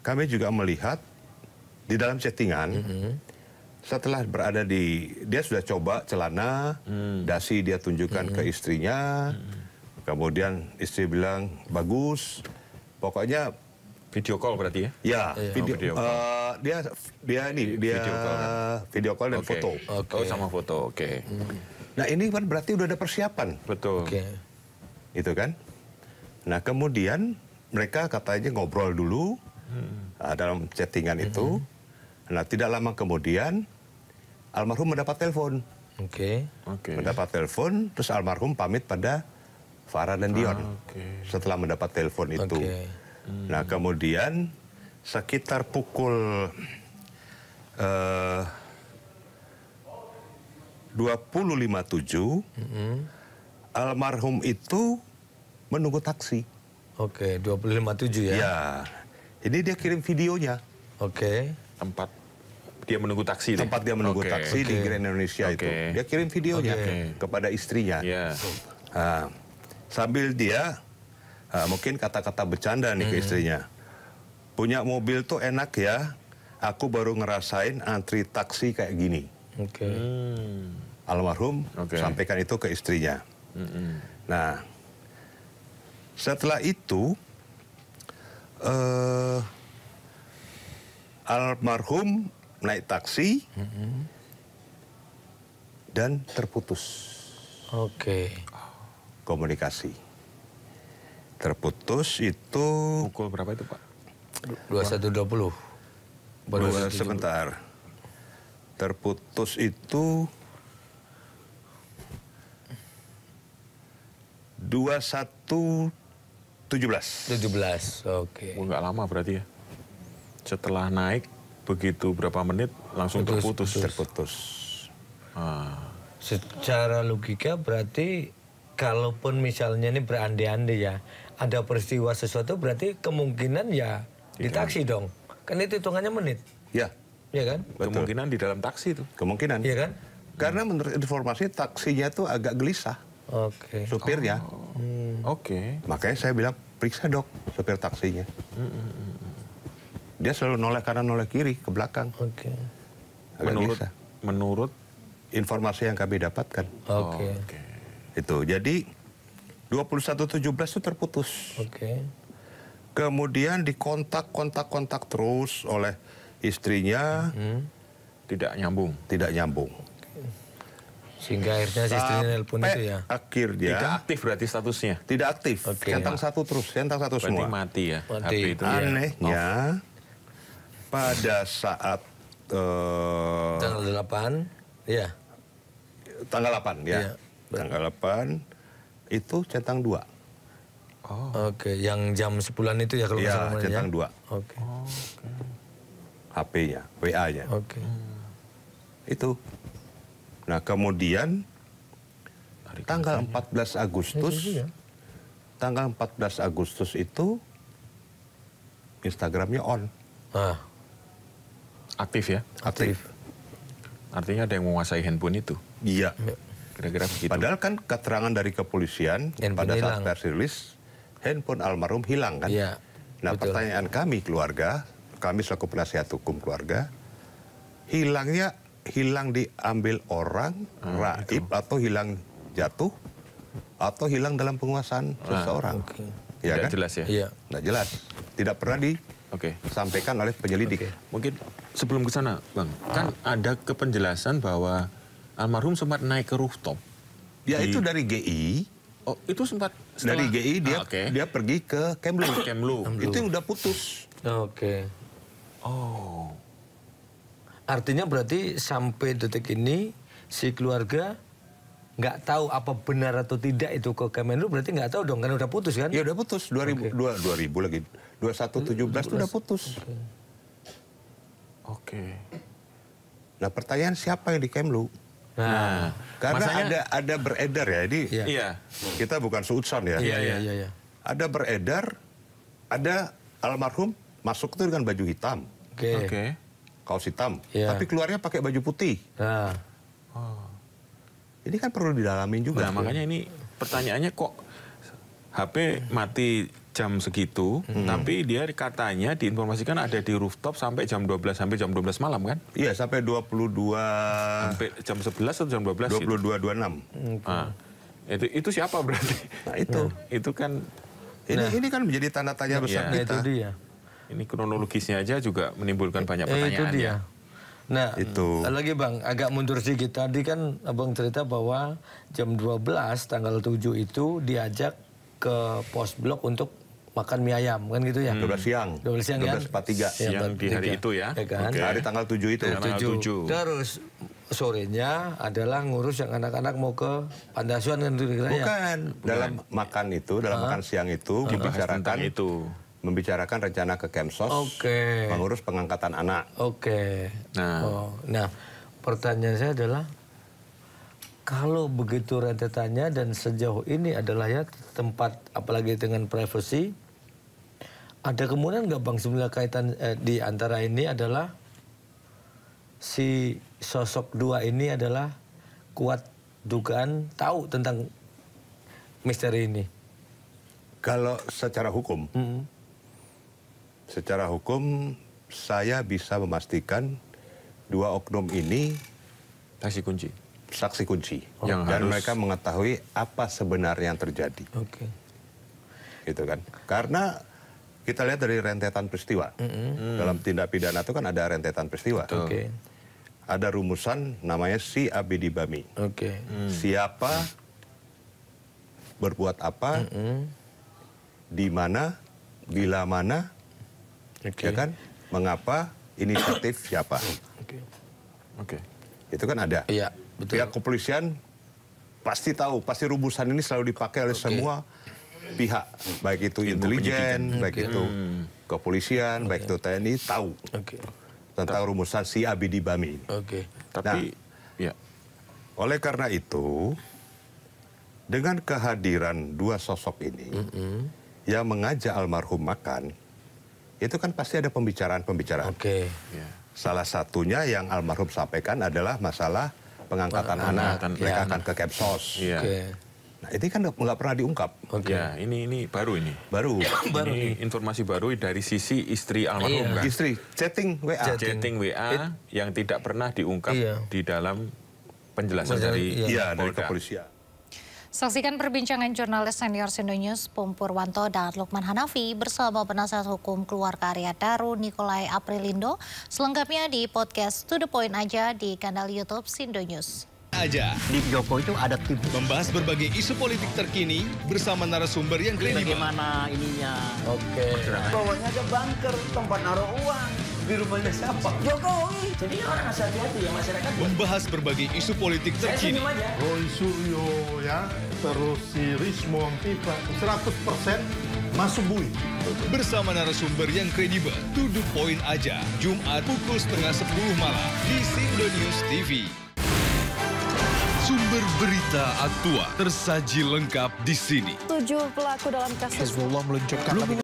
kami juga melihat di dalam chattingan, setelah berada dia sudah coba celana, dasi dia tunjukkan ke istrinya, kemudian istri bilang bagus, pokoknya video call berarti ya? ya video video call dan foto. Oh sama foto, oke. Nah ini kan berarti udah ada persiapan, Betul. itu kan. Nah kemudian mereka katanya ngobrol dulu dalam chattingan itu. Nah tidak lama kemudian almarhum mendapat telepon. Mendapat telepon, terus almarhum pamit pada Farah dan Dion. Setelah mendapat telepon itu. Nah kemudian sekitar pukul 20.57 almarhum itu menunggu taksi. 20.57 ya? Ya, ini dia kirim videonya. Tempat dia menunggu taksi. Tempat dia menunggu taksi di Grand Indonesia itu. Dia kirim videonya kepada istrinya. Nah, sambil dia mungkin kata-kata bercanda nih ke istrinya. Punya mobil tuh enak ya. Aku baru ngerasain antri taksi kayak gini. Almarhum sampaikan itu ke istrinya. Nah, setelah itu almarhum naik taksi dan terputus. Komunikasi. Terputus itu pukul berapa itu Pak? 21.20. Sebentar. Terputus itu 21.17. Nggak lama berarti ya? Setelah naik begitu berapa menit langsung terputus. Secara logika berarti kalaupun misalnya ini berandai-andai ya, ada peristiwa sesuatu berarti kemungkinan ya di taksi dong. Kan itu hitungannya menit. Ya. Iya kan? Kemungkinan di dalam taksi itu. Kemungkinan. Iya kan? Karena menurut informasi taksinya tuh agak gelisah. Supirnya. Makanya saya bilang periksa dok supir taksinya. Dia selalu noleh kanan noleh kiri ke belakang. Menurut informasi yang kami dapatkan. Itu. Jadi 21.17 itu terputus. Kemudian dikontak terus oleh istrinya. Tidak nyambung. Sehingga akhirnya si istrinya nelpon itu ya. Akhirnya tidak aktif berarti statusnya. Tidak aktif. Centang satu terus, centang satu semua. Berarti mati ya. Mati. HP itu Anehnya pada saat tanggal 8, ya. Tanggal 8 ya. Tanggal 8 itu centang 2. Yang jam 10-an itu ya kalau ya, centang 2. HP-nya, WA-nya. Itu. Nah, kemudian tanggal 14 Agustus tanggal 14 Agustus itu Instagramnya on. Aktif ya? Aktif. Artinya ada yang menguasai handphone itu? Iya. Kira-kira begitu. Padahal kan keterangan dari kepolisian pada saat pers rilis, handphone almarhum hilang kan? Iya. Nah, pertanyaan kami keluarga, kami selaku penasihat hukum keluarga, hilang diambil orang, raib, atau hilang jatuh, atau hilang dalam penguasaan seseorang. Ya tidak kan? Jelas ya? Iya. Tidak jelas. Tidak pernah disampaikan oleh penyelidik. Mungkin sebelum ke sana, Bang, kan ada kepenjelasan bahwa almarhum sempat naik ke rooftop. Ya itu dari GI. Oh, itu sempat setelah... Dari GI dia pergi ke Kemlu. Itu udah putus. Artinya berarti sampai detik ini si keluarga nggak tahu apa benar atau tidak itu ke Kemenlu, berarti nggak tahu dong, kan udah putus kan? Ya udah putus, 2000 lagi. 21.17 itu udah putus. Nah pertanyaan siapa yang di Kemlu? Karena ada beredar ya, ini kita bukan suudson ya. Ada beredar, ada almarhum masuk itu dengan baju hitam. Kaos hitam, tapi keluarnya pakai baju putih. Ini kan perlu didalamin juga. Nah, makanya ini pertanyaannya kok HP mati jam segitu, tapi dia katanya diinformasikan ada di rooftop sampai jam 12 malam kan? Iya, sampai 22 Sampai jam 11 atau jam 12 gitu? 22.26. Ah, itu siapa berarti? Nah, itu. Itu kan Ini kan menjadi tanda tanya besar Nah, itu kita. dia. ini kronologisnya aja juga menimbulkan banyak Itu pertanyaan dia. ya. Nah, Itu. lagi Bang, agak mundur sedikit. Tadi kan Abang cerita bahwa jam 12 tanggal 7 itu diajak ke pos blok untuk makan mie ayam, kan gitu ya? 12 siang. 12 siang kan? 12.43. Siang di hari itu ya. kan? Oke. Hari tanggal 7 itu. Tanggal 7. Terus sorenya adalah ngurus yang anak-anak mau ke Pandasuan kan gitu ya? Bukan. Dalam makan itu, dalam makan siang itu Dibahas tentang itu. membicarakan rencana ke Kemsos, Oke. mengurus pengangkatan anak. Oke. Nah. Nah, pertanyaan saya adalah kalau begitu rentetannya dan sejauh ini adalah ya tempat apalagi dengan privacy, ada kemungkinan nggak Bang sebenarnya kaitan di antara ini adalah si sosok dua ini adalah kuat dugaan tahu tentang misteri ini. Kalau secara hukum, saya bisa memastikan dua oknum ini Saksi kunci. saksi kunci. Yang Dan harus- mereka mengetahui apa sebenarnya yang terjadi. Oke. Gitu kan. Karena kita lihat dari rentetan peristiwa. Dalam tindak pidana itu kan ada rentetan peristiwa. Oke. Ada rumusan namanya si abidi bami. Oke. Siapa, berbuat apa, di mana, bila mana, Oke. ya kan? Mengapa, inisiatif siapa. Oke. Oke. Itu kan ada. Iya, betul. Pihak kepolisian pasti tahu, pasti rumusan ini selalu dipakai oleh semua pihak, baik itu intelijen, baik itu kepolisian, baik itu TNI, tahu Oke. tentang rumusan si abidi bami ini. Oke. Tapi ya. Oleh karena itu, dengan kehadiran dua sosok ini yang mengajak almarhum makan, itu kan pasti ada pembicaraan-pembicaraan. Oke. Ya. Salah satunya yang almarhum sampaikan adalah masalah pengangkatan anak. Mereka akan ke Kemsos. Iya. Oke. Nah, ini kan nggak pernah diungkap. Oke. Ya, ini baru ini. Baru. Ini informasi baru dari sisi istri almarhum Iya. kan. Istri chatting WA. Chatting WA yang tidak pernah diungkap Iya. di dalam penjelasan Penjelasan, dari Iya, dari Polda. kepolisian. Saksikan perbincangan jurnalis senior Sindo News Pum Purwanto dan Lukman Hanafi bersama penasihat hukum keluarga Arya Daru Nikolai Aprilindo. Selengkapnya di podcast To The Point aja di kanal YouTube Sindo News. Aja Di Joko itu ada tim membahas berbagai isu politik terkini bersama narasumber yang kredibel. bagaimana ininya. Oke. Bawahnya ada bunker, tempat naruh uang. Di rumahnya siapa? Jokowi. Jadi orang harus hati-hati ya masyarakat. Membahas berbagai isu politik Saya terkini senyum aja. Roy Suryo ya, terus si Rismo Pipa 100% masuk bui. bersama narasumber yang kredibel. To the point aja. Jumat pukul 9:30 malam di Sindo News TV. Sumber berita aktual tersaji lengkap di sini. 7 pelaku dalam kasus Hezbollah meluncurkan